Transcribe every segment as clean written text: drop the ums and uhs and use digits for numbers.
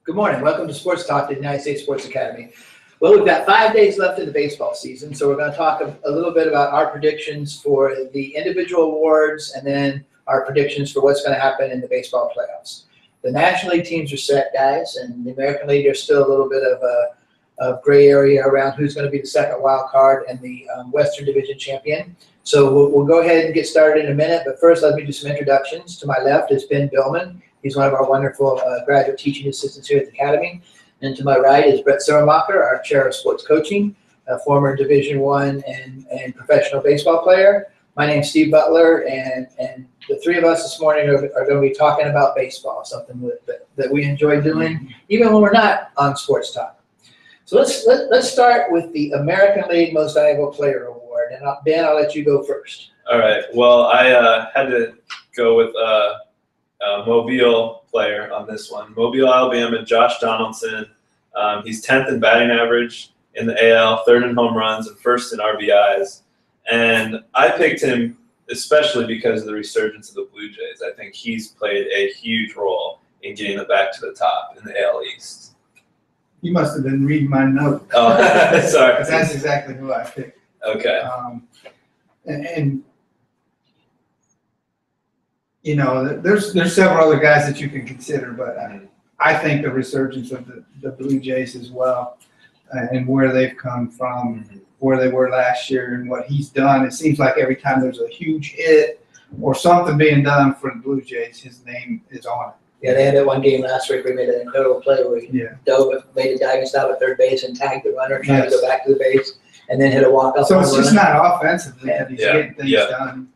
Good morning. Welcome to Sports Talk, the United States Sports Academy. Well, we've got 5 days left in the baseball season, so we're going to talk a little bit about our predictions for the individual awards and then our predictions for what's going to happen in the baseball playoffs. The National League teams are set, guys, and the American League, there's still a little bit of a gray area around who's going to be the second wild card and the Western Division champion. So we'll go ahead and get started in a minute, but first let me do some introductions. To my left is Ben Billman. He's one of our wonderful graduate teaching assistants here at the Academy. And to my right is Brett Surmacher, our chair of sports coaching, a former Division I and professional baseball player. My name's Steve Butler, and the three of us this morning are going to be talking about baseball, something that we enjoy doing, even when we're not on Sports Talk. So let's start with the American League Most Valuable Player Award. And Ben, I'll let you go first. All right. Well, I had to go with Mobile player on this one. Mobile, Alabama, Josh Donaldson. He's 10th in batting average in the AL, 3rd in home runs, and 1st in RBIs. And I picked him especially because of the resurgence of the Blue Jays. I think he's played a huge role in getting them back to the top in the AL East. You must have been reading my note. Oh, sorry. That's exactly who I picked. Okay. And you know, there's several other guys that you can consider, but I think the resurgence of the Blue Jays as well, and where they've come from, where they were last year, and what he's done. It seems like every time there's a huge hit or something being done for the Blue Jays, his name is on it. Yeah, they had that one game last week where he made an incredible play where he made a diving stop at third base and tagged the runner, trying to go back to the base, and then hit a walk-off. So it's just not offensively that he's getting things done.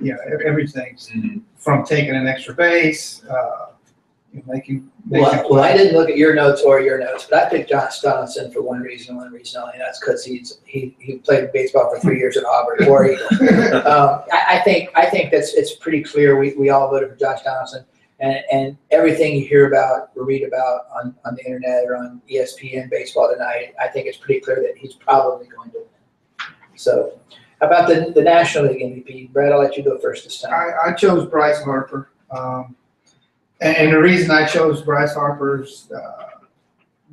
Yeah, everything from taking an extra base, making. Well, I didn't look at your notes, but I picked Josh Donaldson for one reason only, and that's because he played baseball for 3 years at Auburn, War Eagle. I think it's pretty clear we all voted for Josh Donaldson, and everything you hear about or read about on the internet or on ESPN Baseball Tonight, I think it's pretty clear that he's probably going to win. So. How about the National League MVP? Brett, I'll let you go first this time. I chose Bryce Harper. And the reason I chose Bryce Harper is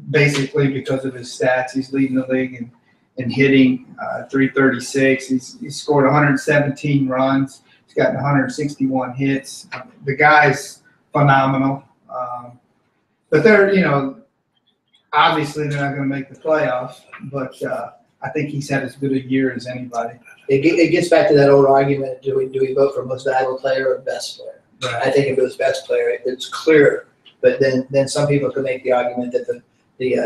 basically because of his stats. He's leading the league in hitting, 336. He's scored 117 runs. He's gotten 161 hits. The guy's phenomenal. But obviously they're not going to make the playoffs, but I think he's had as good a year as anybody. It gets back to that old argument: do we vote for most valuable player or best player? Right. I think if it was best player, it's clear. But then some people could make the argument that the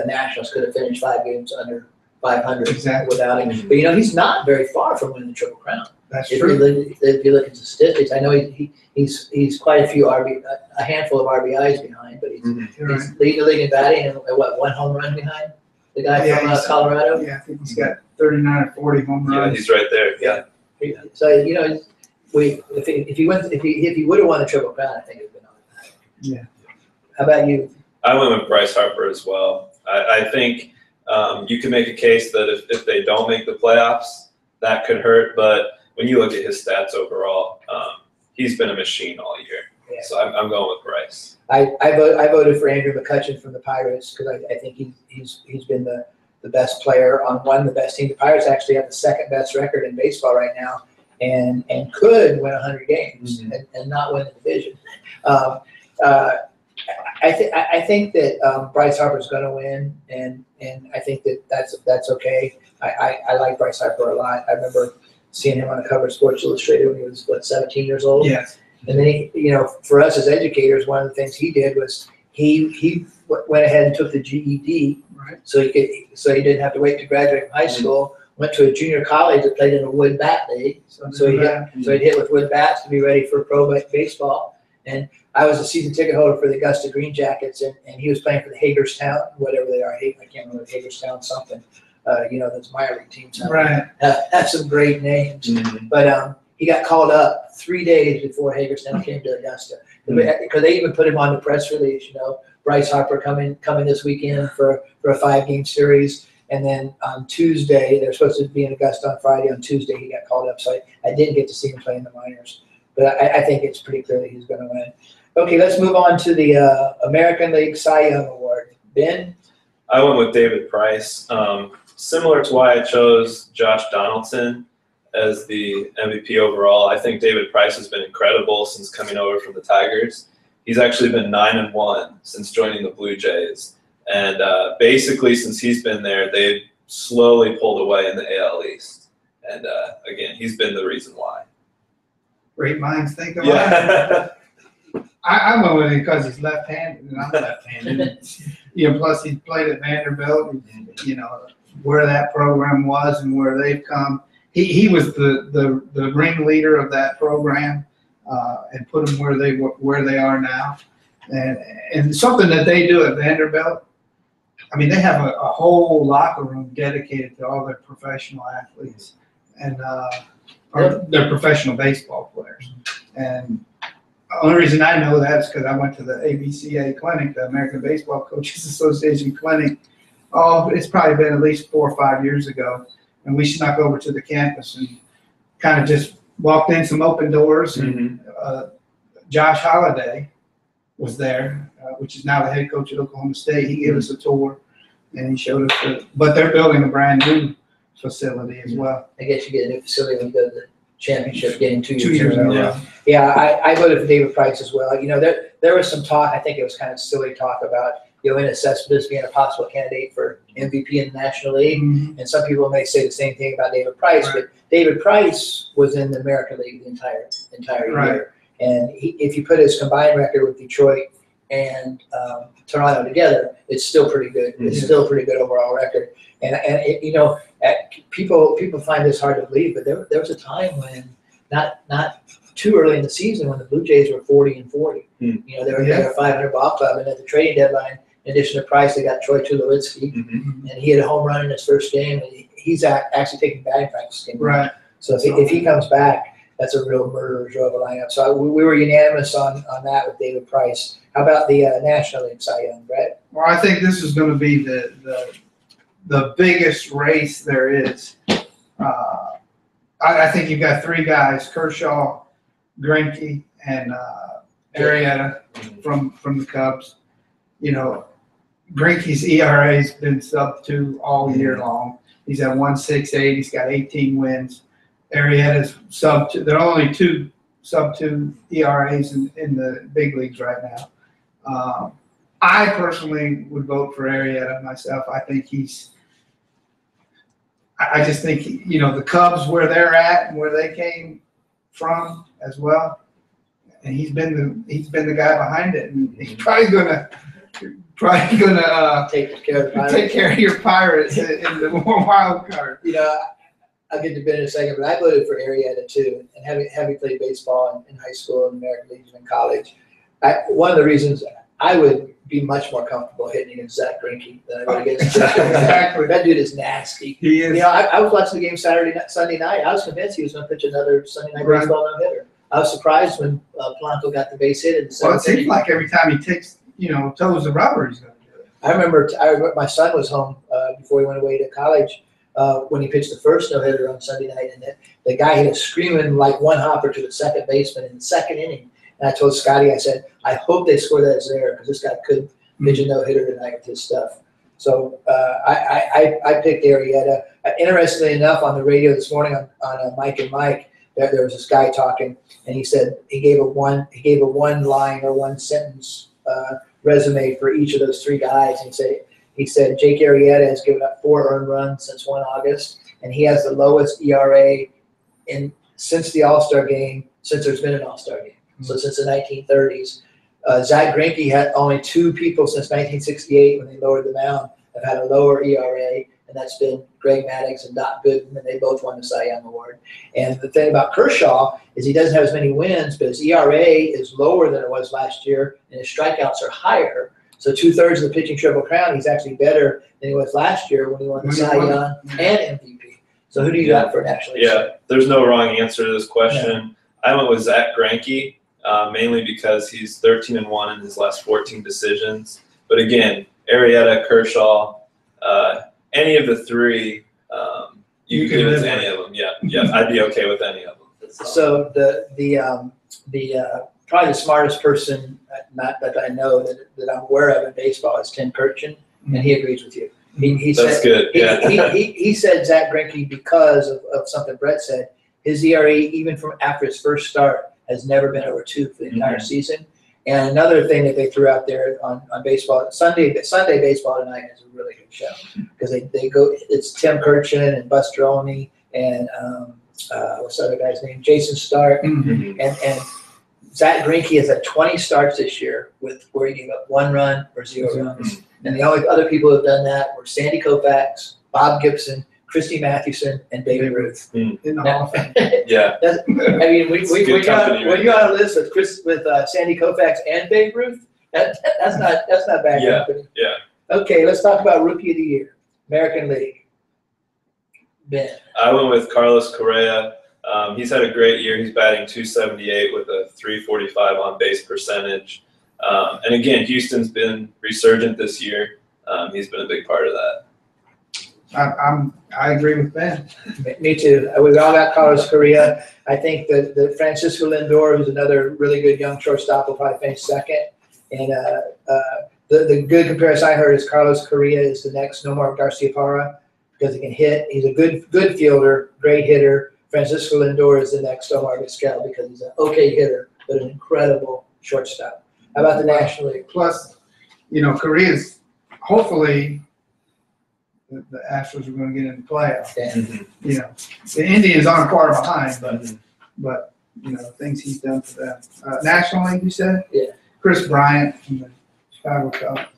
Nationals could have finished 5 games under 500 without him. But he's not very far from winning the Triple Crown. That's true. If you look at the statistics, I know he's quite a handful of RBIs behind, but he's leading the league in batting and one home run behind the guy from Colorado. Yeah, I think he's got 39 or 40 home runs. Yeah, he's right there. Yeah. So if he would have won the Triple Crown, I think it would have been on that. Yeah. How about you? I went with Bryce Harper as well. I think you can make a case that if they don't make the playoffs, that could hurt. But when you look at his stats overall, he's been a machine all year. Yeah. So I'm going with Bryce. I voted for Andrew McCutchen from the Pirates because I think he's been the best player on one of the best teams. The Pirates actually have the second best record in baseball right now, and could win 100 games and not win the division. I think that Bryce Harper's going to win, and I think that's okay. I like Bryce Harper a lot. I remember seeing him on the cover of Sports Illustrated when he was 17 years old. Yes. And then for us as educators, one of the things he did was he went ahead and took the GED, so he didn't have to wait to graduate from high school. Went to a junior college that played in a wood bat league, so he'd hit with wood bats to be ready for pro baseball. And I was a season ticket holder for the Augusta Green Jackets, and he was playing for the Hagerstown, whatever they are. I can't remember, Hagerstown something. Those minor league teams have some great names. But he got called up 3 days before Hagerstown came to Augusta, because they even put him on the press release. Bryce Harper coming this weekend for a 5-game series. And then on Tuesday, they're supposed to be in Augusta on Friday. On Tuesday, he got called up, so I didn't get to see him play in the minors. But I think it's pretty clear that he's going to win. Okay, let's move on to the American League Cy Young Award. Ben? I went with David Price. Similar to why I chose Josh Donaldson as the MVP overall, I think David Price has been incredible since coming over from the Tigers. He's actually been 9-1 since joining the Blue Jays. And basically, since he's been there, they've slowly pulled away in the AL East. And again, he's been the reason why. Great minds think alike. Yeah. I went with him because he's left-handed, and I'm left-handed. Plus he played at Vanderbilt, and, where that program was and where they've come. He was the ringleader of that program, and put them where they are now. And something that they do at Vanderbilt, I mean, they have a whole locker room dedicated to all their professional athletes and their professional baseball players. And the only reason I know that is because I went to the ABCA clinic, the American Baseball Coaches Association clinic. Oh, it's probably been at least 4 or 5 years ago. And we snuck over to the campus and kind of just walked in some open doors. And Josh Holliday was there, which is now the head coach at Oklahoma State. He gave us a tour, and he showed us but they're building a brand new facility as well. I guess you get a new facility when you go to the championship game 2 2 years years in a in a row. row. Yeah, I voted for David Price as well. There was some talk, I think it was kind of silly talk about Yoenis Cespedes being a possible candidate for MVP in the National League. Mhm. And some people may say the same thing about David Price, but David Price was in the American League the entire Right. year. And if you put his combined record with Detroit and Toronto together, it's still pretty good. It's still a pretty good overall record. And people find this hard to believe, but there was a time when not too early in the season when the Blue Jays were 40-40. They were a 500 ball club, and at the trading deadline, in addition to Price, they got Troy Tulowitzki, and he had a home run in his first game, and he's actually taking batting practice. Right. So if he comes back, that's a real murderer's row of a lineup. So we were unanimous on that with David Price. How about the National League Cy Young, Brett? Well, I think this is going to be the biggest race there is. I think you've got 3 guys: Kershaw, Greinke, and Arrieta from the Cubs. Greinke's ERA has been sub-2 all year long. He's at 1.68. He's got 18 wins. Arrieta's sub-2. There are only 2 sub-2 ERAs in the big leagues right now. I personally would vote for Arrieta myself. I think I just think the Cubs, where they're at and where they came from as well, and he's been the guy behind it, and he's probably gonna Take care of the Pirates. take care of your Pirates in the wild card. I'll get to Ben in a second, but I voted for Arrieta too. And having played baseball in high school and American League and in college, one of the reasons I would be much more comfortable hitting against Zach Greinke than I would against Exactly. That dude is nasty. He is. I was watching the game Sunday night. I was convinced he was going to pitch another Sunday night Right. baseball no-hitter. I was surprised when Polanco got the base hit in the Well, it 7th seems inning. like every time he takes toes the rubber, he's going to do it. I remember my son was home before he went away to college when he pitched the first no-hitter on Sunday night, and the guy hit a screaming like one hopper to the second baseman in the 2nd inning. And I told Scotty, I said, I hope they score that there because this guy could pitch a no-hitter tonight with his stuff. So I picked Arrieta. Interestingly enough, on the radio this morning on Mike and Mike, there was this guy talking, and he said he gave a one line or one sentence resume for each of those 3 guys. And he said Jake Arrieta has given up 4 earned runs since 1 August, and he has the lowest ERA since the All-Star game, since there's been an All-Star game. So since the 1930s. Zach Greinke had only 2 people since 1968 when they lowered the mound have had a lower ERA, and that's been Greg Maddux and Doc Gooden, and they both won the Cy Young Award. And the thing about Kershaw is he doesn't have as many wins, but his ERA is lower than it was last year, and his strikeouts are higher. So 2/3 of the pitching Triple Crown, he's actually better than he was last year when he won the Cy Young and MVP. So who do you got for National League? Yeah, there's no wrong answer to this question. I went with Zach Greinke, mainly because he's 13-1 in his last 14 decisions. But again, Arrieta, Kershaw, any of the 3, you can give it to any of them. Yeah, I'd be okay with any of them. So probably the smartest person, not that I know that I'm aware of in baseball, is Tim Kurkjian. and he agrees with you. He That's said, good. Yeah. he said Zach Greinke, because of something Brett said, his ERA, even from after his first start, has never been over 2 for the entire season. And another thing that they threw out there on baseball, Sunday baseball tonight is a really good show, because they go, it's Tim Kirchin and Buster Olney and what's the other guy's name? Jason Stark. Mhm. And Zach Greinke has had 20 starts this year where he gave up 1 run or 0 runs. And the only other people who have done that were Sandy Koufax, Bob Gibson, Christy Mathewson, and Babe Ruth. In the Hall of Fame. Yeah. I mean, when you got a list with Sandy Koufax and Babe Ruth, that's not bad company. Yeah. Okay, let's talk about Rookie of the Year, American League. Ben. I went with Carlos Correa. He's had a great year. He's batting .278 with a .345 on base percentage. And again, Houston's been resurgent this year. He's been a big part of that. I agree with Ben. Me too. We all got Carlos Correa. I think that Francisco Lindor, who's another really good young shortstop, will probably finish second. And the good comparison I heard is Carlos Correa is the next Nomar Garciaparra, because he can hit. He's a good fielder, great hitter. Francisco Lindor is the next Omar Vizquel, because he's an okay hitter, but an incredible shortstop. How about the National League? Plus, Korea's hopefully the Astros are going to get in the playoffs. Yeah. The Indians aren't far behind, but things he's done for them. National League, you said? Yeah. Chris Bryant from the Chicago Cubs.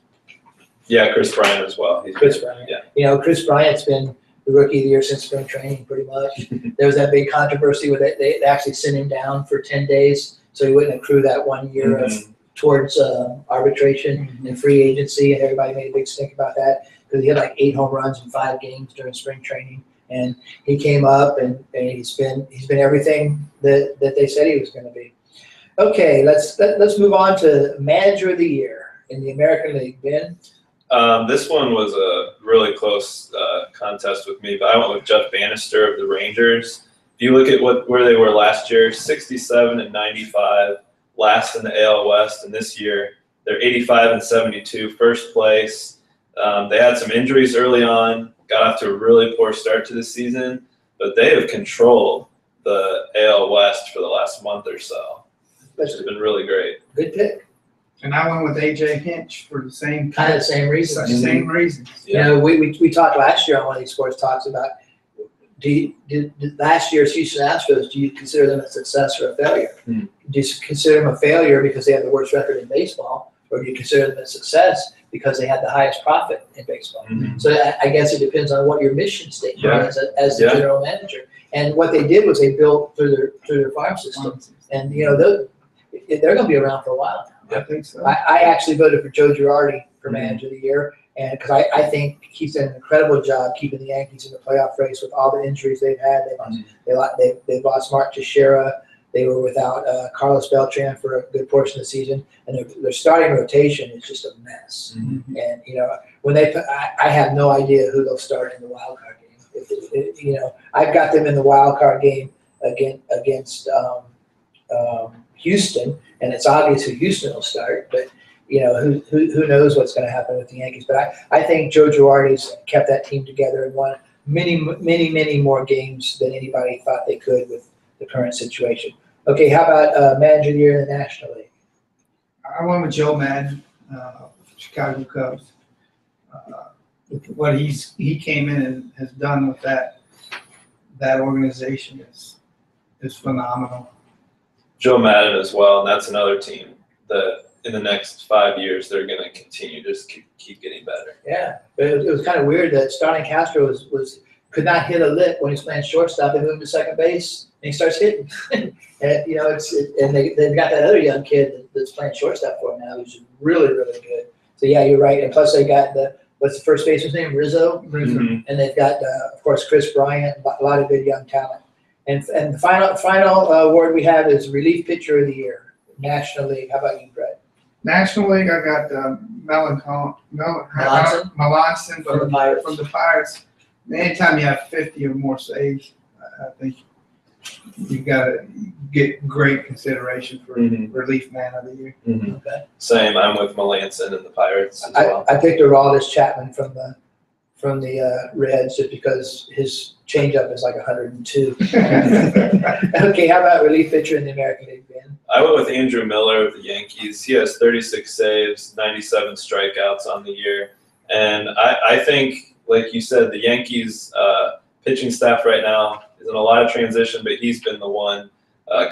Yeah, Chris Bryant as well. Chris Bryant. Yeah. Chris Bryant's been the Rookie of the Year since spring training, pretty much. There was that big controversy where they actually sent him down for 10 days so he wouldn't accrue that 1 year towards arbitration and free agency, and everybody made a big stink about that, because he had like 8 home runs in 5 games during spring training, and he came up and he's been everything that they said he was going to be. Okay, let's move on to Manager of the Year in the American League. Ben? This one was a really close contest with me, but I went with Jeff Bannister of the Rangers. If you look at where they were last year, 67 and 95, last in the AL West, and this year they're 85 and 72, first place. They had some injuries early on, got off to a really poor start to the season, but they have controlled the AL West for the last month or so, which has been really great. Good pick. And I went with A.J. Hinch for the same Kind of the same reason. Same reasons. Yeah. We talked last year on one of these sports talks about did last year's Houston Astros, do you consider them a success or a failure? Do you consider them a failure because they have the worst record in baseball, or do you consider them a success because they had the highest profit in baseball? So I guess it depends on what your mission statement is as the general manager. And what they did was they built through their farm system, and they're going to be around for a while now. I think so. I actually voted for Joe Girardi for Manager of the Year, and because I think he's done an incredible job keeping the Yankees in the playoff race with all the injuries they've had. They've lost Mark Teixeira. They were without Carlos Beltran for a good portion of the season, and their starting rotation is just a mess. And when I have no idea who they'll start in the wild card game. I've got them in the wild card game against Houston, and it's obvious who Houston will start, but who knows what's going to happen with the Yankees. But I think Joe Girardi's kept that team together and won many more games than anybody thought they could with the current situation. Okay, how about Manager of the Year in the National League? I went with Joe Madden, Chicago Cubs. What he came in and has done with that organization is phenomenal. Joe Madden as well, and that's another team that in the next 5 years they're going to continue to just keep getting better. Yeah, but it was kind of weird that Starling Castro could not hit a lick when he's playing shortstop. They moved him to second base, and he starts hitting. And they've got that other young kid that's playing shortstop for him now, who's really good. So yeah, you're right. And plus they got what's the first baseman's name? Rizzo. And they've got of course Chris Bryant, a lot of good young talent. And the final award we have is Relief Pitcher of the Year, National League. How about you, Brett? National League, I got Melanson from the Pirates. Anytime you have 50 or more saves, I think you gotta get great consideration for Mhm. relief man of the year. Mhm. Okay. Same. I'm with Melanson and the Pirates as well. I picked Aroldis Chapman from the Reds just because his changeup is like 102. Okay, how about relief pitcher in the American League, Ben? I went with Andrew Miller of the Yankees. He has 36 saves, 97 strikeouts on the year. And I think, like you said, the Yankees pitching staff right now is in a lot of transition, but he's been the one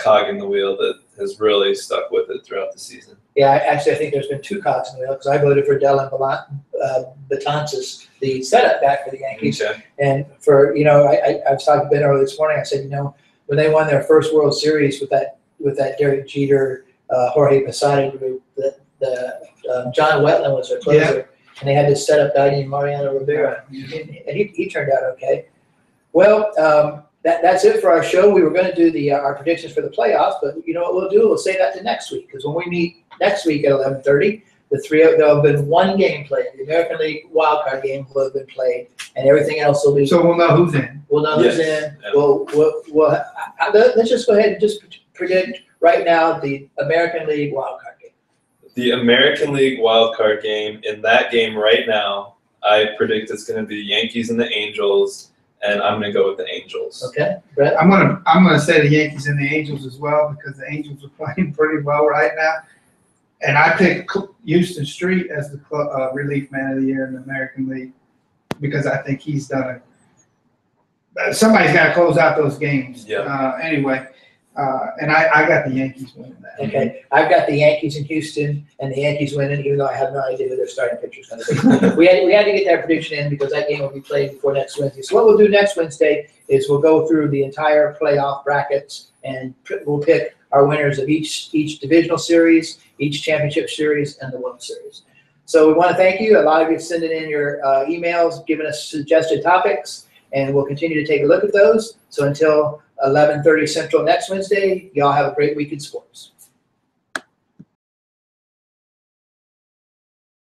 cog in the wheel that has really stuck with it throughout the season. Yeah, I think there's been two cogs in the wheel because I voted for Dylan Betances, the setup back for the Yankees. Okay. And for, I was talking to Ben earlier this morning. I said, when they won their first World Series with that Derek Jeter, Jorge Posada group, John Wetland was their closer, and they had this setup guy named Mariano Rivera, and he turned out okay. Well, that's it for our show. We were going to do our predictions for the playoffs, but you know what we'll do? We'll say that to next week because when we meet next week at 11:30, there'll have been one game played. The American League wildcard game will have been played, and everything else will be. So we'll know who's in. We'll know who's in. Yeah. Let's just go ahead and just predict right now the American League wildcard game. The American League wildcard game, in that game right now, I predict it's going to be Yankees and the Angels, and I'm going to go with the Angels. Okay, Brett? I'm gonna say the Yankees and the Angels as well because the Angels are playing pretty well right now. And I picked Houston Street as the relief man of the year in the American League because I think he's done somebody's got to close out those games. Yeah. Anyway, and I got the Yankees winning that. Okay, I've got the Yankees in Houston, and the Yankees winning, even though I have no idea who their starting pitcher is going to be. We had to get that prediction in because that game will be played before next Wednesday. So what we'll do next Wednesday is we'll go through the entire playoff brackets, and we'll pick our winners of each divisional series, each championship series, and the World Series. So we want to thank you. A lot of you sending in your emails, giving us suggested topics, and we'll continue to take a look at those. So until 11:30 Central next Wednesday, y'all have a great week in sports.